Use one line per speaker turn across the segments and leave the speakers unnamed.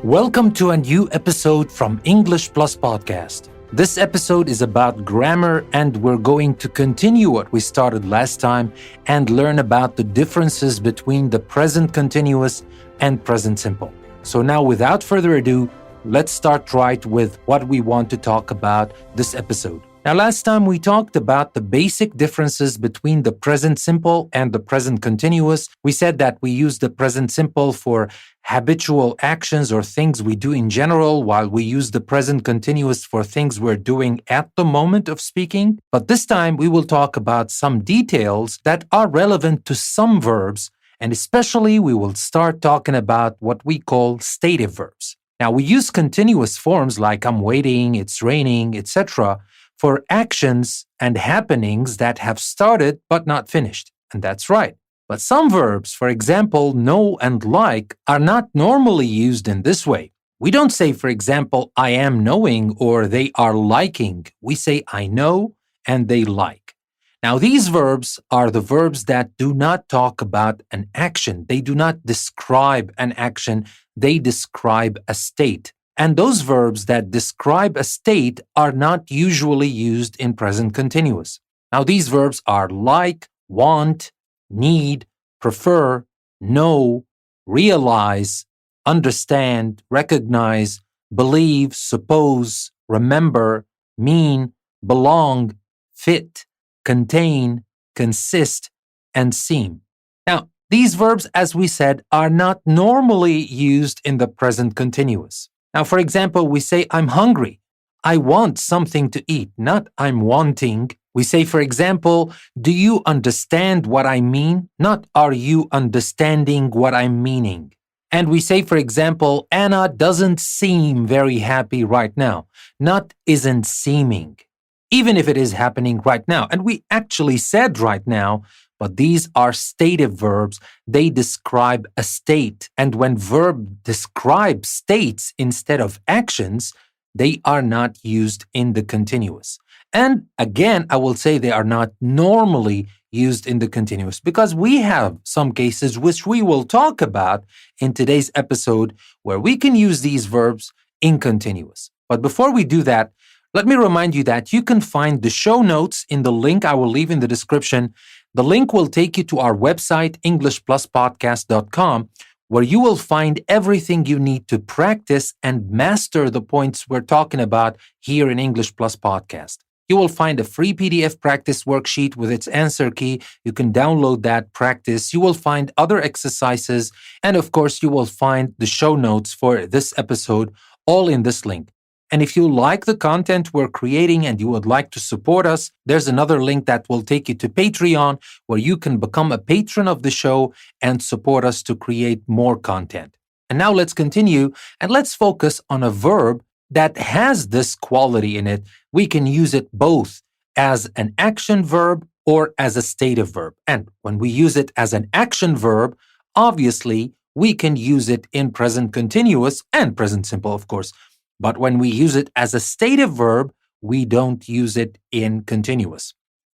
Welcome to a new episode from English Plus Podcast. This episode is about grammar, and we're going to continue what we started last time and learn about the differences between the present continuous and present simple. So now, without further ado, let's start right with what we want to talk about this episode. Now, last time we talked about the basic differences between the present simple and the present continuous. We said that we use the present simple for habitual actions or things we do in general, while we use the present continuous for things we're doing at the moment of speaking. But this time we will talk about some details that are relevant to some verbs, and especially we will start talking about what we call stative verbs. Now, we use continuous forms like I'm waiting, it's raining, etc., for actions and happenings that have started but not finished. And that's right. But some verbs, for example, know and like, are not normally used in this way. We don't say, for example, I am knowing or they are liking. We say I know and they like. Now, these verbs are the verbs that do not talk about an action. They do not describe an action. They describe a state. And those verbs that describe a state are not usually used in present continuous. Now, these verbs are like, want, need, prefer, know, realize, understand, recognize, believe, suppose, remember, mean, belong, fit, contain, consist, and seem. Now, these verbs, as we said, are not normally used in the present continuous. Now, for example, we say, I'm hungry. I want something to eat, not I'm wanting. We say, for example, do you understand what I mean? Not are you understanding what I'm meaning? And we say, for example, Anna doesn't seem very happy right now, not isn't seeming, even if it is happening right now. And we actually said right now, but these are stative verbs. They describe a state. And when verb describe states instead of actions, they are not used in the continuous. And again, I will say they are not normally used in the continuous because we have some cases which we will talk about in today's episode where we can use these verbs in continuous. But before we do that, let me remind you that you can find the show notes in the link I will leave in the description. The link will take you to our website, EnglishPlusPodcast.com, where you will find everything you need to practice and master the points we're talking about here in English Plus Podcast. You will find a free PDF practice worksheet with its answer key. You can download that, practice. You will find other exercises. And of course, you will find the show notes for this episode all in this link. And if you like the content we're creating and you would like to support us, there's another link that will take you to Patreon, where you can become a patron of the show and support us to create more content. And now let's continue and let's focus on a verb that has this quality in it. We can use it both as an action verb or as a stative verb. And when we use it as an action verb, obviously we can use it in present continuous and present simple, of course. But when we use it as a stative verb, we don't use it in continuous.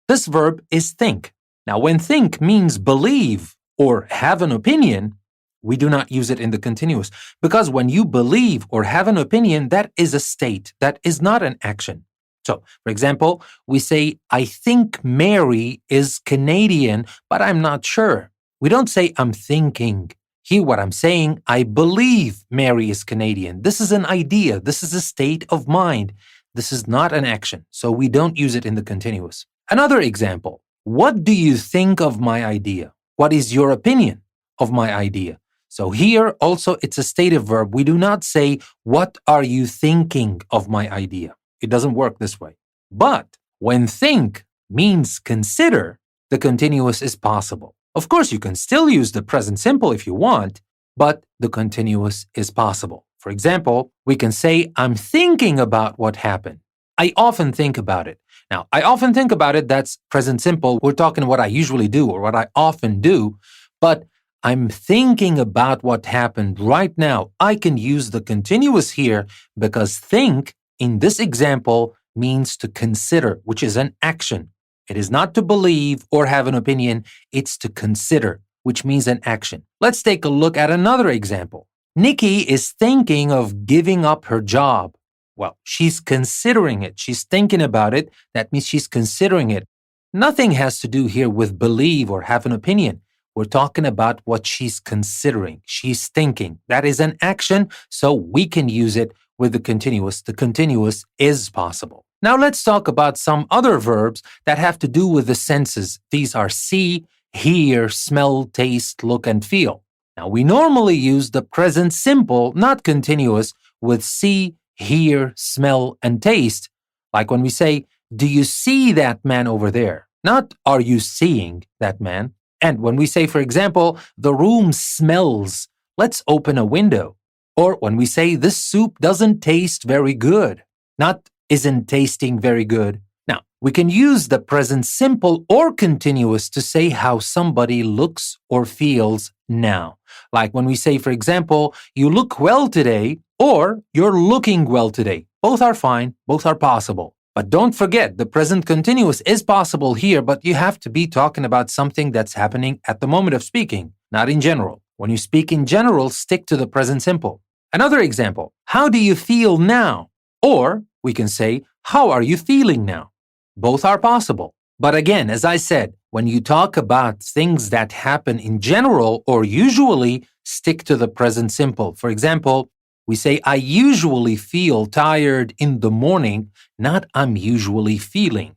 This verb is think. Now, when think means believe or have an opinion, we do not use it in the continuous because when you believe or have an opinion, that is a state, that is not an action. So, for example, we say, I think Mary is Canadian, but I'm not sure. We don't say I'm thinking. Hear what I'm saying? I believe Mary is Canadian. This is an idea. This is a state of mind. This is not an action. So we don't use it in the continuous. Another example. What do you think of my idea? What is your opinion of my idea? So here also it's a stative verb. We do not say, what are you thinking of my idea? It doesn't work this way. But when think means consider, the continuous is possible. Of course, you can still use the present simple if you want, but the continuous is possible. For example, we can say, I'm thinking about what happened. I often think about it. Now, I often think about it, that's present simple. We're talking what I usually do or what I often do, but I'm thinking about what happened right now. I can use the continuous here because think in this example means to consider, which is an action. It is not to believe or have an opinion, it's to consider, which means an action. Let's take a look at another example. Nikki is thinking of giving up her job. Well, she's considering it. She's thinking about it. That means she's considering it. Nothing has to do here with believe or have an opinion. We're talking about what she's considering. She's thinking. That is an action, so we can use it with the continuous. The continuous is possible. Now let's talk about some other verbs that have to do with the senses. These are see, hear, smell, taste, look, and feel. Now we normally use the present simple, not continuous, with see, hear, smell, and taste. Like when we say, do you see that man over there? Not are you seeing that man? And when we say, for example, the room smells, let's open a window. Or when we say this soup doesn't taste very good, not isn't tasting very good. Now, we can use the present simple or continuous to say how somebody looks or feels now. Like when we say, for example, you look well today or you're looking well today. Both are fine, both are possible. But don't forget, the present continuous is possible here, but you have to be talking about something that's happening at the moment of speaking, not in general. When you speak in general, stick to the present simple. Another example, how do you feel now? Or we can say, how are you feeling now? Both are possible. But again, as I said, when you talk about things that happen in general or usually, stick to the present simple. For example, we say, I usually feel tired in the morning, not I'm usually feeling.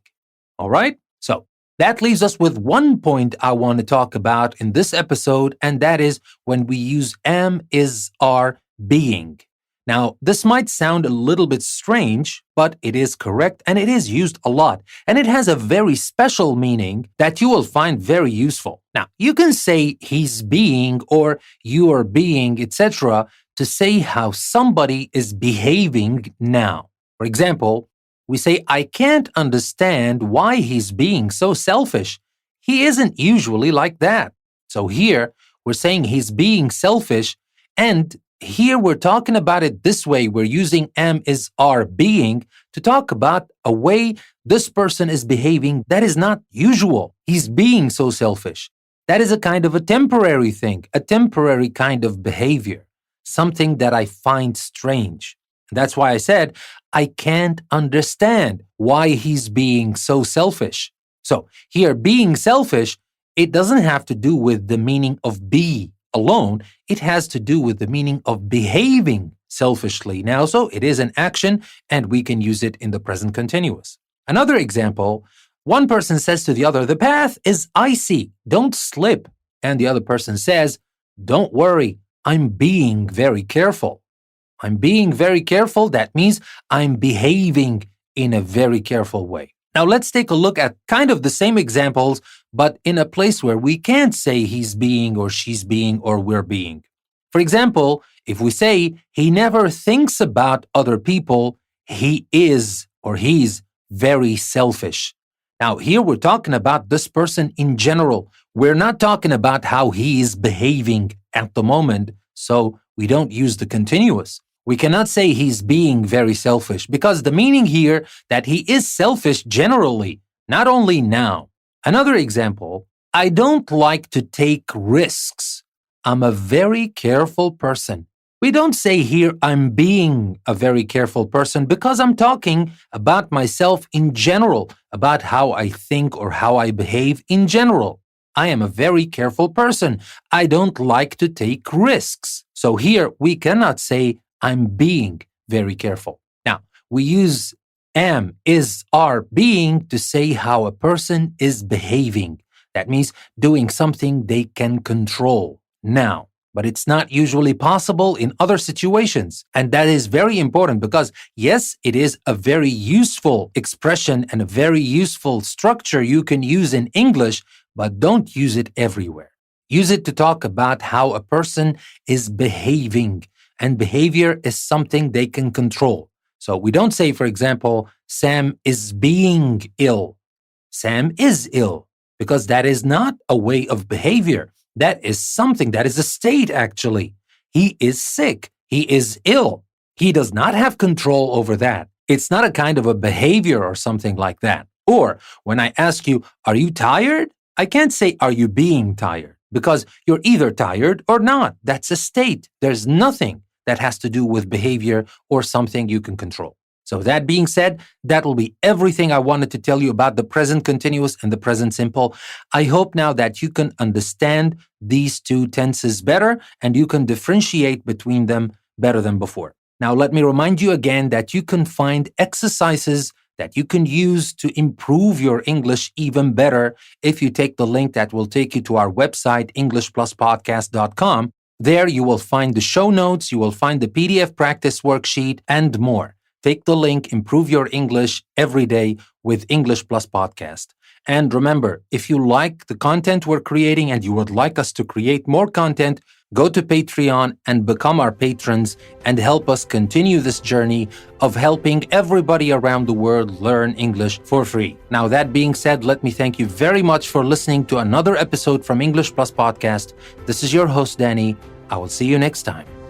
All right? So that leaves us with one point I want to talk about in this episode, and that is when we use am, is, are, being. Now, this might sound a little bit strange, but it is correct and it is used a lot. And it has a very special meaning that you will find very useful. Now, you can say he's being or you are being, etc., to say how somebody is behaving now. For example, we say, I can't understand why he's being so selfish. He isn't usually like that. So here, we're saying he's being selfish, and here we're talking about it this way. We're using am, is, are, being to talk about a way this person is behaving that is not usual. He's being so selfish. That is a kind of a temporary thing, a temporary kind of behavior, something that I find strange. That's why I said, I can't understand why he's being so selfish. So here, being selfish, it doesn't have to do with the meaning of be alone. It has to do with the meaning of behaving selfishly. Now, so it is an action, and we can use it in the present continuous. Another example, one person says to the other, the path is icy, don't slip. And the other person says, don't worry, I'm being very careful. I'm being very careful. That means I'm behaving in a very careful way. Now let's take a look at kind of the same examples, but in a place where we can't say he's being or she's being or we're being. For example, if we say he never thinks about other people, he is or he's very selfish. Now here we're talking about this person in general. We're not talking about how he is behaving at the moment, so we don't use the continuous. We cannot say he's being very selfish because the meaning here that he is selfish generally, not only now. Another example, I don't like to take risks. I'm a very careful person. We don't say here I'm being a very careful person because I'm talking about myself in general, about how I think or how I behave in general. I am a very careful person. I don't like to take risks. So here we cannot say I'm being very careful. Now, we use am, is, are, being to say how a person is behaving. That means doing something they can control now. But it's not usually possible in other situations. And that is very important because, yes, it is a very useful expression and a very useful structure you can use in English, but don't use it everywhere. Use it to talk about how a person is behaving. And behavior is something they can control. So we don't say, for example, Sam is being ill. Sam is ill, because that is not a way of behavior. That is something, that is a state actually. He is sick. He is ill. He does not have control over that. It's not a kind of a behavior or something like that. Or when I ask you, are you tired? I can't say, are you being tired? because you're either tired or not. That's a state. There's nothing that has to do with behavior or something you can control. So that being said, that will be everything I wanted to tell you about the present continuous and the present simple. I hope now that you can understand these two tenses better and you can differentiate between them better than before. Now, let me remind you again that you can find exercises that you can use to improve your English even better if you take the link that will take you to our website, EnglishPlusPodcast.com. There you will find the show notes, you will find the PDF practice worksheet, and more. Take the link, improve your English every day with English Plus Podcast. And remember, if you like the content we're creating and you would like us to create more content, go to Patreon and become our patrons and help us continue this journey of helping everybody around the world learn English for free. Now, that being said, let me thank you very much for listening to another episode from English Plus Podcast. This is your host, Danny. I will see you next time.